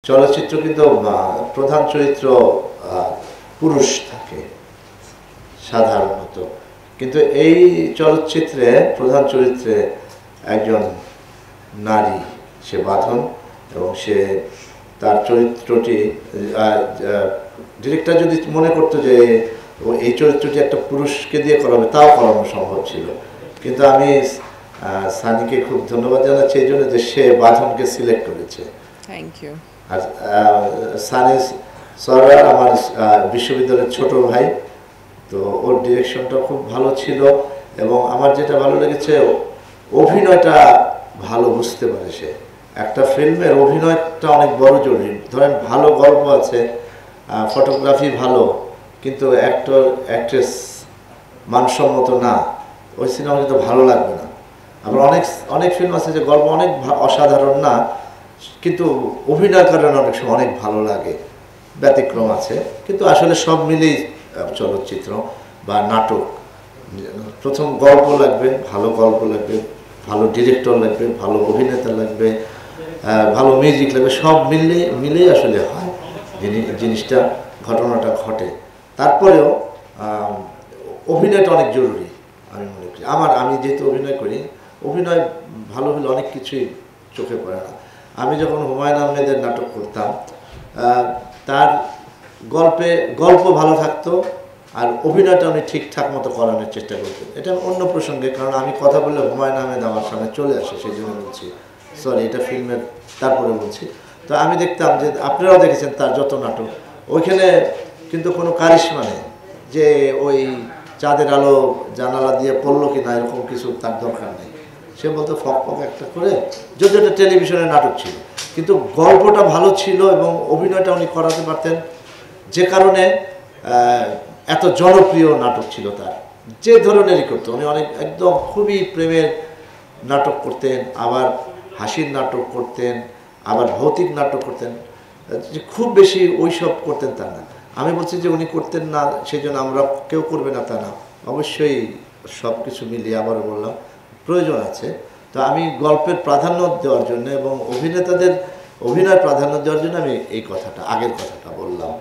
চলচ্চিত্র কিন্তু প্রধান চরিত্র পুরুষ থাকে সাধারণত, কিন্তু এই চলচ্চিত্রে প্রধান চরিত্রে একজন নারী, সে বাঁধন, এবং সে তার চরিত্রটি ডিরেক্টর যদি মনে করতো যে এই চরিত্রটি একটা পুরুষকে দিয়ে করাবে তাও করানো সম্ভব ছিল, কিন্তু আমি সানিকে খুব ধন্যবাদ জানাচ্ছি এই জন্য যে সে বাঁধনকে সিলেক্ট করেছে। Thank you. আর সানি সরওয়ার আমার বিশ্ববিদ্যালয়ের ছোট ভাই, তো ওর ডিরেকশনটা খুব ভালো ছিল, এবং আমার যেটা ভালো লেগেছে অভিনয়টা ভালো বুঝতে পারে সে। একটা ফিল্মের অভিনয়টা অনেক বড় জরুরি। ধরেন ভালো গল্প আছে, ফটোগ্রাফি ভালো, কিন্তু অ্যাক্টর অ্যাক্ট্রেস মানসম্মত না, ওই সিনেমা কিন্তু ভালো লাগবে না। আবার অনেক অনেক ফিল্ম আছে যে গল্প অনেক অসাধারণ না, কিন্তু অভিনয় কারণে অনেক সময় অনেক ভালো লাগে, ব্যতিক্রম আছে। কিন্তু আসলে সব মিলেই চলচ্চিত্র বা নাটক, প্রথম গল্প লাগবে, ভালো গল্প লাগবে, ভালো ডিরেক্টর লাগবে, ভালো অভিনেতা লাগবে, ভালো মিউজিক লাগবে, সব মিলেই আসলে হয় জিনিসটা, ঘটনাটা ঘটে। তারপরেও অভিনয়টা অনেক জরুরি আমি মনে করি। আমি যেহেতু অভিনয় করি, অভিনয় ভালো হলে অনেক কিছুই চোখে পড়ে না। আমি যখন হুমায়ুন আহমেদের নাটক করতাম, তার গল্প ভালো থাকতো, আর অভিনয়টা উনি ঠিকঠাক মতো করানোর চেষ্টা করতেন। এটা অন্য প্রসঙ্গে, কারণ আমি কথা বললে হুমায়ুন আহমেদ আমার সামনে চলে আসে, সেই জন্য বলছি, সরি, এটা ফিল্মের তারপরে বলছি। তো আমি দেখতাম যে, আপনারাও দেখেছেন তার যত নাটক, ওইখানে কিন্তু কোনো কারিশমা নেই যে ওই চাঁদের আলো জানালা দিয়ে পড়লো কি না, এরকম কিছু তার দরকার নেই। সে বলতো ফক ফক একটা করে, যদি এটা টেলিভিশনের নাটক ছিল, কিন্তু গল্পটা ভালো ছিল এবং অভিনয়টা উনি করাতে পারতেন, যে কারণে এত জনপ্রিয় নাটক ছিল তার। যে ধরনেরই করতো উনি, অনেক একদম খুবই প্রেমের নাটক করতেন, আবার হাসির নাটক করতেন, আবার ভৌতিক নাটক করতেন, যে খুব বেশি ওইসব করতেন তা না। আমি বলছি যে উনি করতেন না সেই জন্য আমরা কেউ করবে না তা না, অবশ্যই সব কিছু মিলিয়ে আবারও বললাম প্রয়োজন আছে। তো আমি গল্পের প্রাধান্য দেওয়ার জন্য এবং অভিনেতাদের অভিনয় প্রাধান্য দেওয়ার জন্য আমি এই কথাটা, আগের কথাটা বললাম।